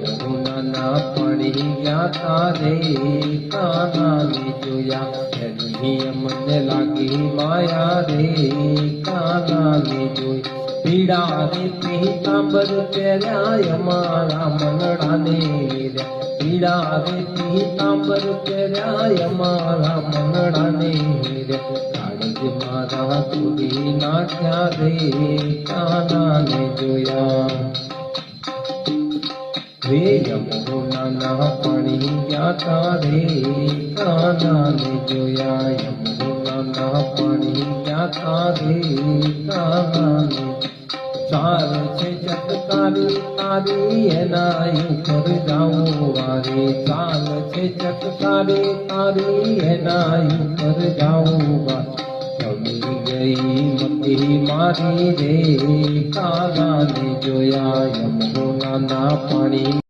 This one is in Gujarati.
યમુનાના પાણી ગયા તારે કાનાને જોયા એની અમને લાગી માયા રે કાનાને જોઈ પીડા રે પીતાંબર પહેર્યા અમારા મનડાને રે પીડા રે પીતાંબર પહેર્યા અમારા મનડાને રે કાળજ મારા તોડી નાખ્યા રે કાનાને જોયા રે યમુનાના પાણી ગયા તારે કાનાને જોયા યમુનાના પાણી ગયા તારે કાનાને ચાલ છે ચટકારી તારી એના ઉપર જાઉં વારે ચાલ છે ચટકારી તારી એના ઉપર જાઉં વારે ગમી ગઈ મતી મારી રે કાનાને જોયા યમુનાના પાણી